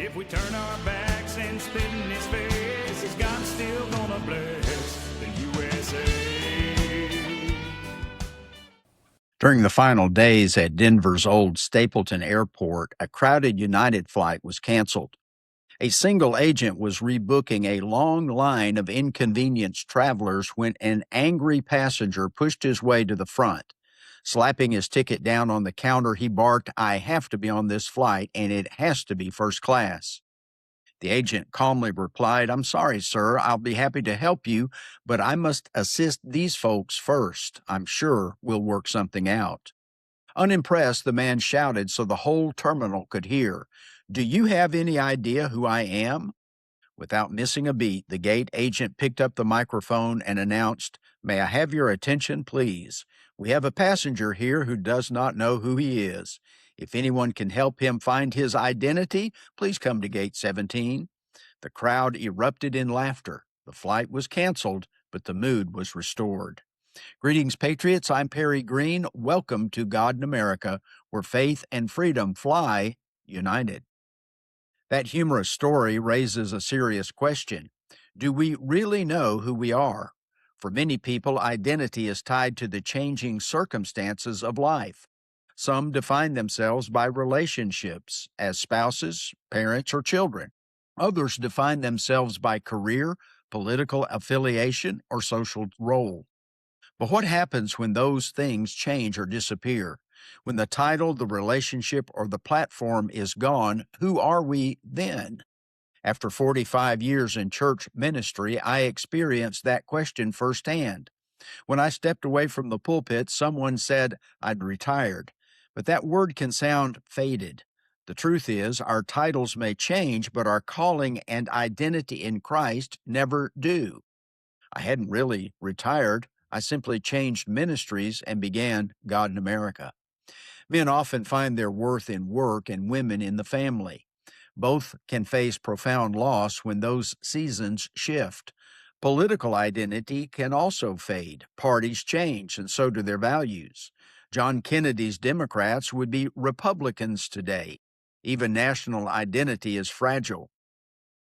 If we turn our backs and spit in his face, is God still gonna bless the USA? During the final days at Denver's old Stapleton Airport, a crowded United flight was canceled. A single agent was rebooking a long line of inconvenienced travelers when an angry passenger pushed his way to the front. Slapping his ticket down on the counter, he barked, "I have to be on this flight, and it has to be first class." The agent calmly replied, "I'm sorry, sir. I'll be happy to help you, but I must assist these folks first. I'm sure we'll work something out." Unimpressed, the man shouted so the whole terminal could hear, "Do you have any idea who I am?" Without missing a beat, the gate agent picked up the microphone and announced, "May I have your attention, please? We have a passenger here who does not know who he is. If anyone can help him find his identity, please come to gate 17." The crowd erupted in laughter. The flight was canceled, but the mood was restored. Greetings, Patriots. I'm Perry Greene. Welcome to God in America, where faith and freedom fly united. That humorous story raises a serious question. Do we really know who we are? For many people, identity is tied to the changing circumstances of life. Some define themselves by relationships as spouses, parents, or children. Others define themselves by career, political affiliation, or social role. But what happens when those things change or disappear? When the title, the relationship, or the platform is gone, who are we then? After 45 years in church ministry, I experienced that question firsthand. When I stepped away from the pulpit, someone said I'd retired. But that word can sound faded. The truth is, our titles may change, but our calling and identity in Christ never do. I hadn't really retired. I simply changed ministries and began God in America. Men often find their worth in work and women in the family. Both can face profound loss when those seasons shift. Political identity can also fade. Parties change, and so do their values. John Kennedy's Democrats would be Republicans today. Even national identity is fragile.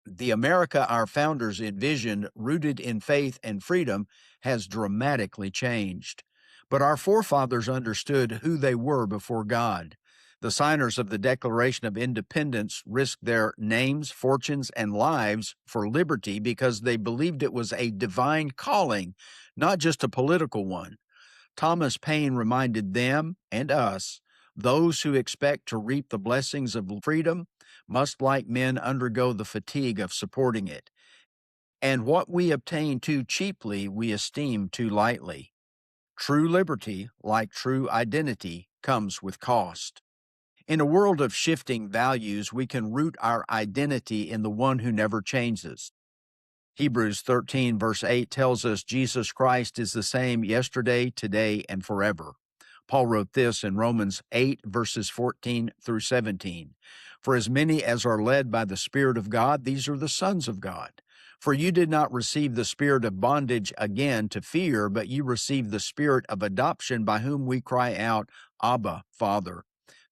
The America our founders envisioned, rooted in faith and freedom, has dramatically changed. But our forefathers understood who they were before God. The signers of the Declaration of Independence risked their names, fortunes, and lives for liberty because they believed it was a divine calling, not just a political one. Thomas Paine reminded them and us, those who expect to reap the blessings of freedom must, like men, undergo the fatigue of supporting it. And what we obtain too cheaply, we esteem too lightly. True liberty, like true identity, comes with cost. In a world of shifting values, we can root our identity in the one who never changes. Hebrews 13, verse 8 tells us Jesus Christ is the same yesterday, today, and forever. Paul wrote this in Romans 8, verses 14 through 17. For as many as are led by the Spirit of God, these are the sons of God. For you did not receive the spirit of bondage again to fear, but you received the spirit of adoption by whom we cry out, Abba, Father.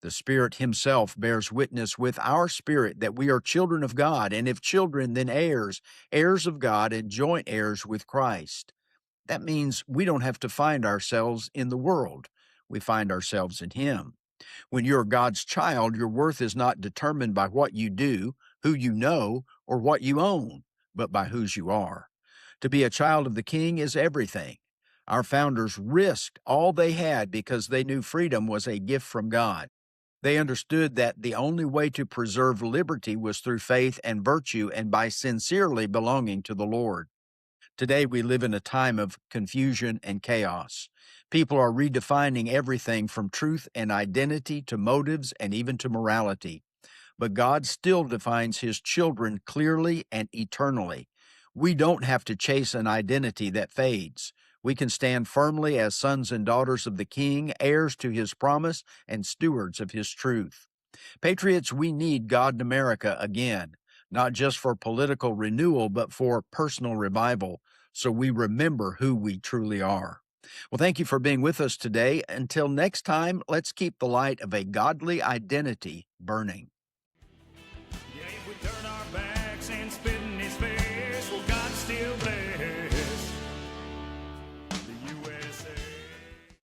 The Spirit Himself bears witness with our spirit that we are children of God, and if children, then heirs, heirs of God and joint heirs with Christ. That means we don't have to find ourselves in the world. We find ourselves in Him. When you're God's child, your worth is not determined by what you do, who you know, or what you own, but by whose you are. To be a child of the King is everything. Our founders risked all they had because they knew freedom was a gift from God. They understood that the only way to preserve liberty was through faith and virtue and by sincerely belonging to the Lord. Today, we live in a time of confusion and chaos. People are redefining everything from truth and identity to motives and even to morality. But God still defines His children clearly and eternally. We don't have to chase an identity that fades. We can stand firmly as sons and daughters of the King, heirs to His promise, and stewards of His truth. Patriots, we need God in America again, not just for political renewal, but for personal revival, so we remember who we truly are. Well, thank you for being with us today. Until next time, let's keep the light of a godly identity burning.